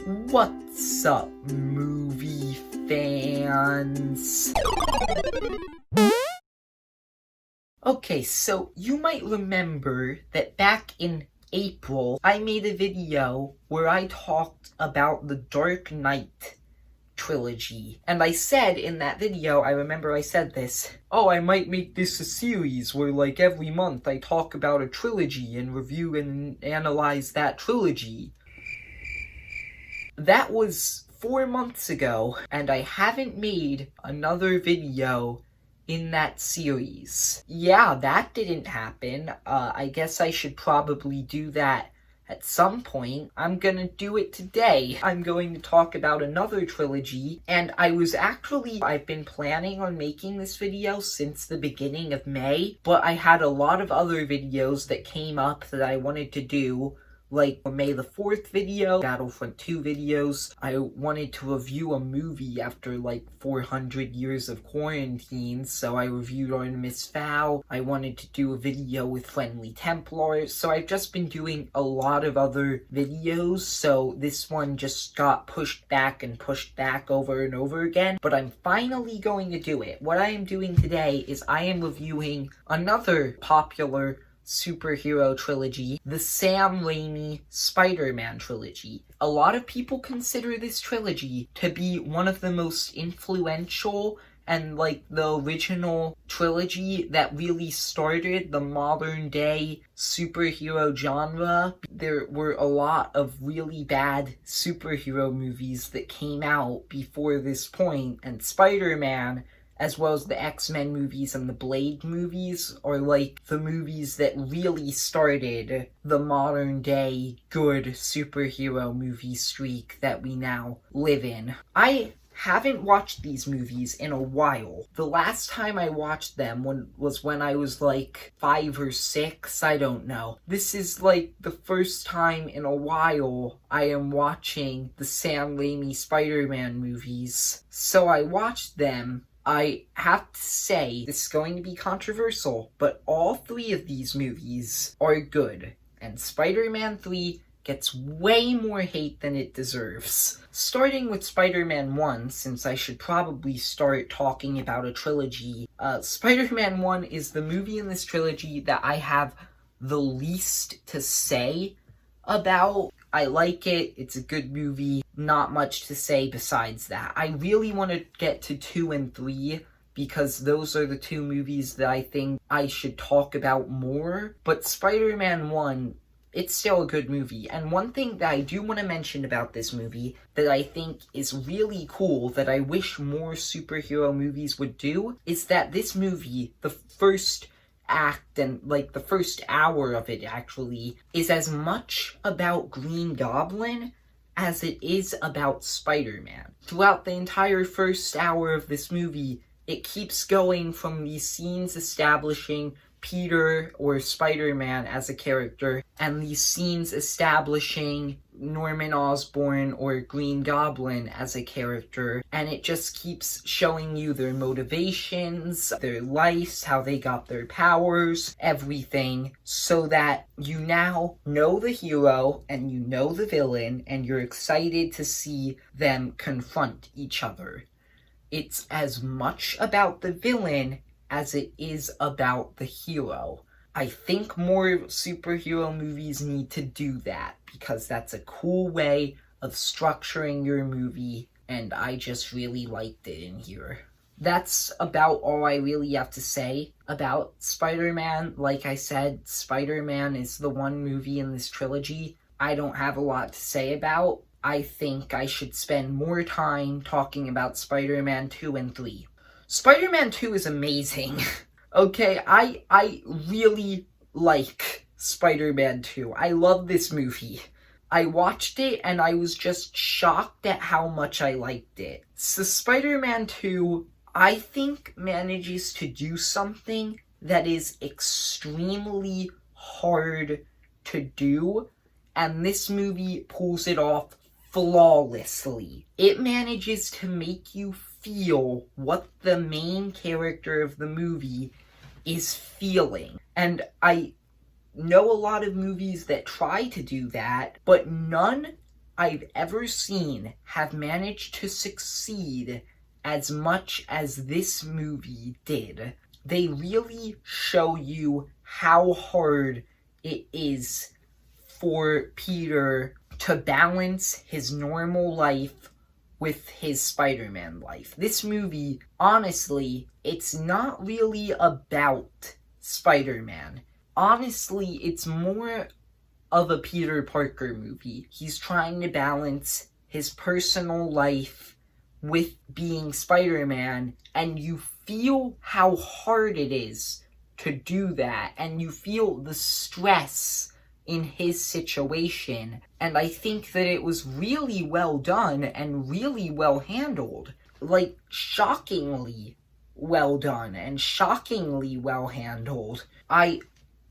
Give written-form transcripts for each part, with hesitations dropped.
What's up, movie fans? Okay, so you might remember that back in April, I made a video where I talked about the Dark Knight trilogy. And I said in that video, I remember I said this, oh, I might make this a series where like every month I talk about a trilogy and review and analyze that trilogy. That was 4 months ago, and I haven't made another video in that series. Yeah, that didn't happen. I guess I should probably do that at some point. I'm gonna do it today. I'm going to talk about another trilogy, and I've been planning on making this video since the beginning of May, but I had a lot of other videos that came up that I wanted to do, like a May the 4th video, Battlefront 2 videos. I wanted to review a movie after like 400 years of quarantine, so I reviewed Artemis Fowl. I wanted to do a video with Friendly Templars, so I've just been doing a lot of other videos, so this one just got pushed back over and over again, but I'm finally going to do it. What I am doing today is I am reviewing another popular superhero trilogy, the Sam Raimi Spider-Man trilogy. A lot of people consider this trilogy to be one of the most influential and like the original trilogy that really started the modern day superhero genre. There were a lot of really bad superhero movies that came out before this point, and Spider-Man, as well as the X-Men movies and the Blade movies, are like the movies that really started the modern day good superhero movie streak that we now live in. I haven't watched these movies in a while. The last time I watched them was when I was like 5 or 6, I don't know. This is like the first time in a while I am watching the Sam Raimi Spider-Man movies. So I watched them. I have to say, this is going to be controversial, but all 3 of these movies are good, and Spider-Man 3 gets way more hate than it deserves. Starting with Spider-Man 1, since I should probably start talking about a trilogy, Spider-Man 1 is the movie in this trilogy that I have the least to say about. I like it, it's a good movie, not much to say besides that. I really want to get to 2 and 3, because those are the 2 movies that I think I should talk about more. But Spider-Man 1, it's still a good movie. And one thing that I do want to mention about this movie that I think is really cool, that I wish more superhero movies would do, is that this movie, the first act and like the first hour of it actually, is as much about Green Goblin as it is about Spider-Man. Throughout the entire first hour of this movie, it keeps going from these scenes establishing Peter or Spider-Man as a character, and these scenes establishing Norman Osborn or Green Goblin as a character, and it just keeps showing you their motivations, their lives, how they got their powers, everything, so that you now know the hero and you know the villain, and you're excited to see them confront each other. It's as much about the villain as it is about the hero. I think more superhero movies need to do that, because that's a cool way of structuring your movie, and I just really liked it in here. That's about all I really have to say about Spider-Man. Like I said, Spider-Man is the one movie in this trilogy I don't have a lot to say about. I think I should spend more time talking about Spider-Man 2 and 3. Spider-Man 2 is amazing. Okay, I really like Spider-Man 2. I love this movie. I watched it and I was just shocked at how much I liked it. So Spider-Man 2, I think, manages to do something that is extremely hard to do, and this movie pulls it off flawlessly. It manages to make you feel what the main character of the movie is feeling. And I know a lot of movies that try to do that, but none I've ever seen have managed to succeed as much as this movie did. They really show you how hard it is for Peter to balance his normal life with his Spider-Man life. This movie, honestly, it's not really about Spider-Man. Honestly, it's more of a Peter Parker movie. He's trying to balance his personal life with being Spider-Man, and you feel how hard it is to do that, and you feel the stress in his situation, and I think that it was really well done and really well handled. Like, shockingly well done and shockingly well handled. I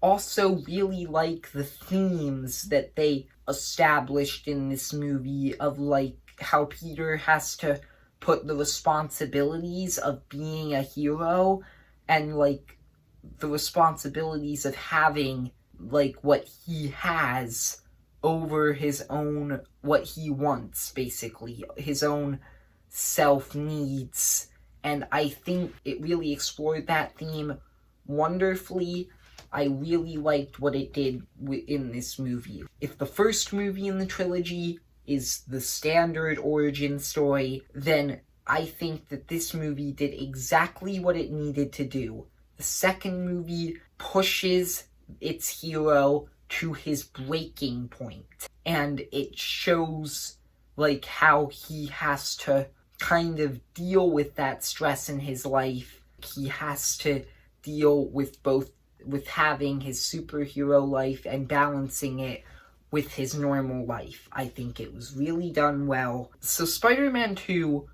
also really like the themes that they established in this movie of, like, how Peter has to put the responsibilities of being a hero and, like, the responsibilities of having, like, what he has over his own, what he wants, basically, his own self-needs. And I think it really explored that theme wonderfully. I really liked what it did in this movie. If the first movie in the trilogy is the standard origin story, then I think that this movie did exactly what it needed to do. The second movie pushes its hero to his breaking point, and it shows, like, how he has to kind of deal with that stress in his life. He has to deal with having his superhero life and balancing it with his normal life. I think it was really done well. So Spider-Man 2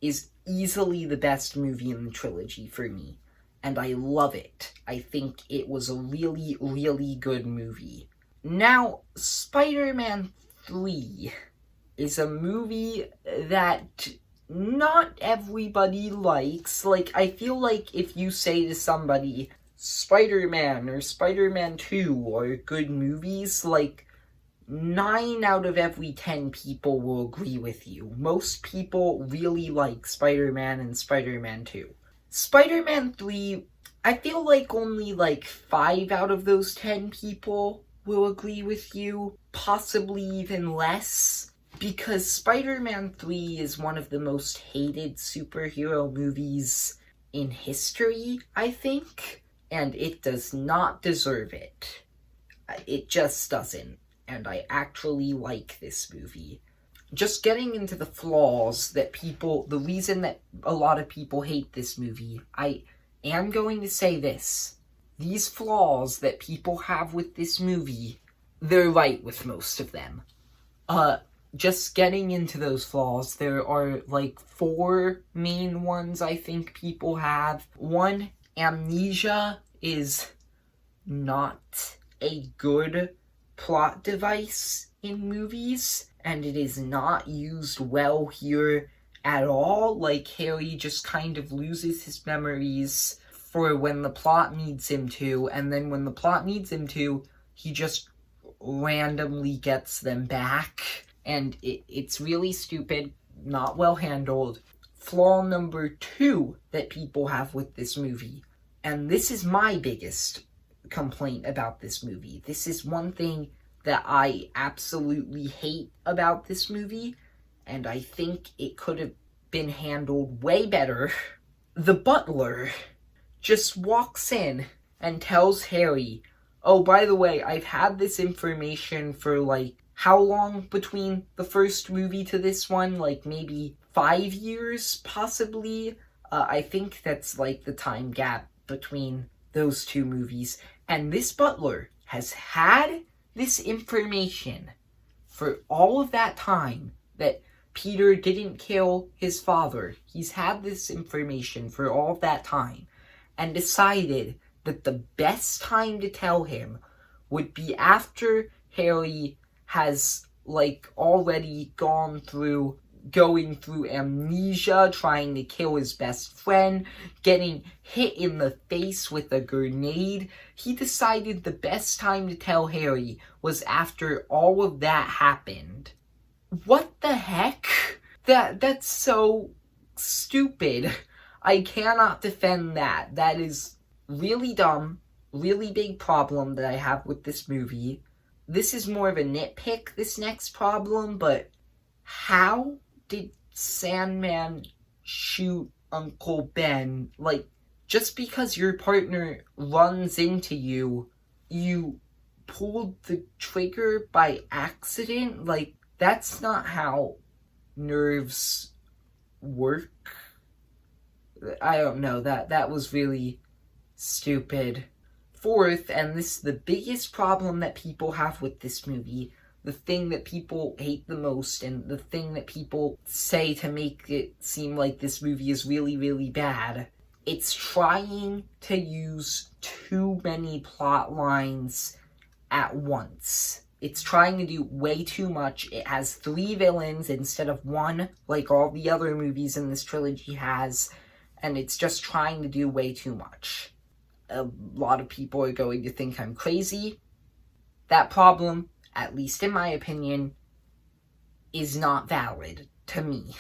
is easily the best movie in the trilogy for me, and I love it. I think it was a really, really good movie. Now, Spider-Man 3 is a movie that not everybody likes. Like, I feel like if you say to somebody, Spider-Man or Spider-Man 2 are good movies, like, 9 out of every 10 people will agree with you. Most people really like Spider-Man and Spider-Man 2. Spider-Man 3, I feel like only like 5 out of those 10 people will agree with you, possibly even less, because Spider-Man 3 is one of the most hated superhero movies in history, I think, and it does not deserve it. It just doesn't. And I actually like this movie. Just getting into the flaws the reason that a lot of people hate this movie, I am going to say this. These flaws that people have with this movie, they're right with most of them. Just getting into those flaws, there are like 4 main ones I think people have. 1, amnesia is not a good plot device in movies, and it is not used well here at all. Like, Harry just kind of loses his memories for when the plot needs him to, and then when the plot needs him to, he just randomly gets them back, and it's really stupid, not well handled. Flaw number 2 that people have with this movie, and this is my biggest complaint about this movie. This is one thing that I absolutely hate about this movie, and I think it could have been handled way better. The butler just walks in and tells Harry, oh, by the way, I've had this information for, like, how long between the first movie to this one? Like, maybe 5 years, possibly? I think that's, like, the time gap between those 2 movies. And this butler has had this information for all of that time that Peter didn't kill his father. He's had this information for all of that time and decided that the best time to tell him would be after Harry has, like, already going through amnesia, trying to kill his best friend, getting hit in the face with a grenade. He decided the best time to tell Harry was after all of that happened, What the heck? That's so stupid. I cannot defend that. That is really dumb, really big problem that I have with this movie. This is more of a nitpick, this next problem, but how did Sandman shoot Uncle Ben? Like, just because your partner runs into you, you pulled the trigger by accident? Like, that's not how nerves work. I don't know, that was really stupid. Fourth, and this is the biggest problem that people have with this movie, the thing that people hate the most, and the thing that people say to make it seem like this movie is really, really bad, it's trying to use too many plot lines at once. It's trying to do way too much. It has 3 villains instead of 1, like all the other movies in this trilogy has, and it's just trying to do way too much. A lot of people are going to think I'm crazy. That problem, at least in my opinion, is not valid to me.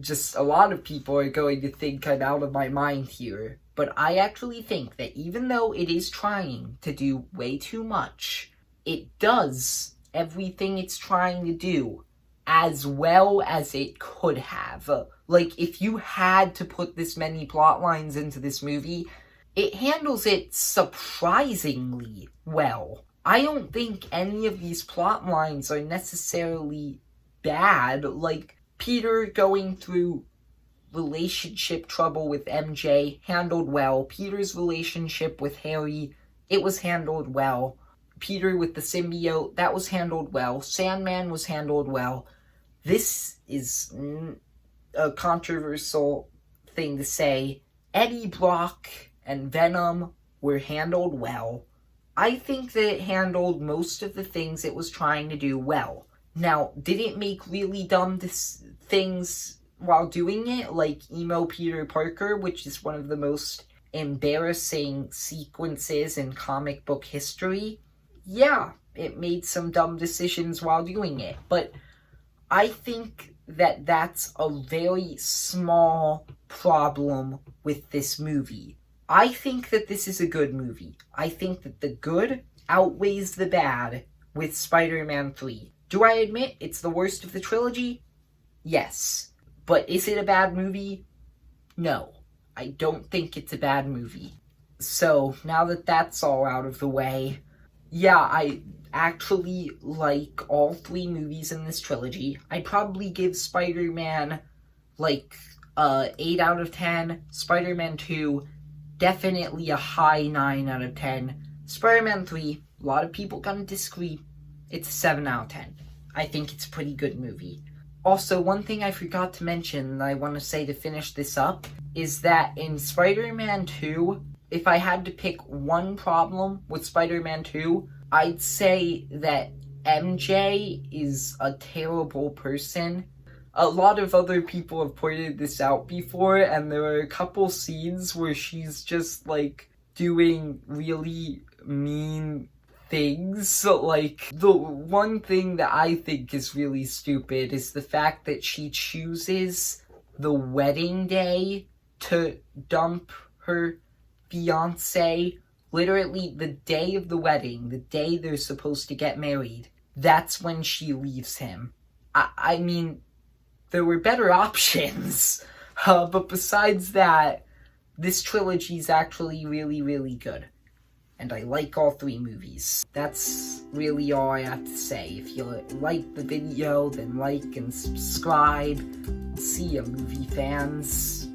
Just a lot of people are going to think I'm out of my mind here. But I actually think that even though it is trying to do way too much, it does everything it's trying to do as well as it could have. Like, if you had to put this many plot lines into this movie, it handles it surprisingly well. I don't think any of these plot lines are necessarily bad. Like, Peter going through relationship trouble with MJ, handled well. Peter's relationship with Harry, it was handled well. Peter with the symbiote, that was handled well. Sandman was handled well. This is a controversial thing to say. Eddie Brock and Venom were handled well. I think that it handled most of the things it was trying to do well. Now, did it make really dumb things while doing it, like emo Peter Parker, which is one of the most embarrassing sequences in comic book history? Yeah, it made some dumb decisions while doing it, but I think that that's a very small problem with this movie. I think that this is a good movie. I think that the good outweighs the bad with Spider-Man 3. Do I admit it's the worst of the trilogy? Yes. But is it a bad movie? No. I don't think it's a bad movie. So, now that that's all out of the way, yeah, I actually like all 3 movies in this trilogy. I'd probably give Spider-Man, 8 out of 10. Spider-Man 2, definitely a high 9 out of 10. Spider-Man 3, a lot of people gonna disagree. It's a 7 out of 10. I think it's a pretty good movie. Also, one thing I forgot to mention that I want to say to finish this up is that in Spider-Man 2, if I had to pick one problem with Spider-Man 2, I'd say that MJ is a terrible person. A lot of other people have pointed this out before, and there are a couple scenes where she's just, doing really mean things. So, the one thing that I think is really stupid is the fact that she chooses the wedding day to dump her fiancé. Literally, the day of the wedding, the day they're supposed to get married, that's when she leaves him. I mean, there were better options. But besides that, this trilogy is actually really, really good. And I like all 3 movies. That's really all I have to say. If you like the video, then like and subscribe. See ya, movie fans.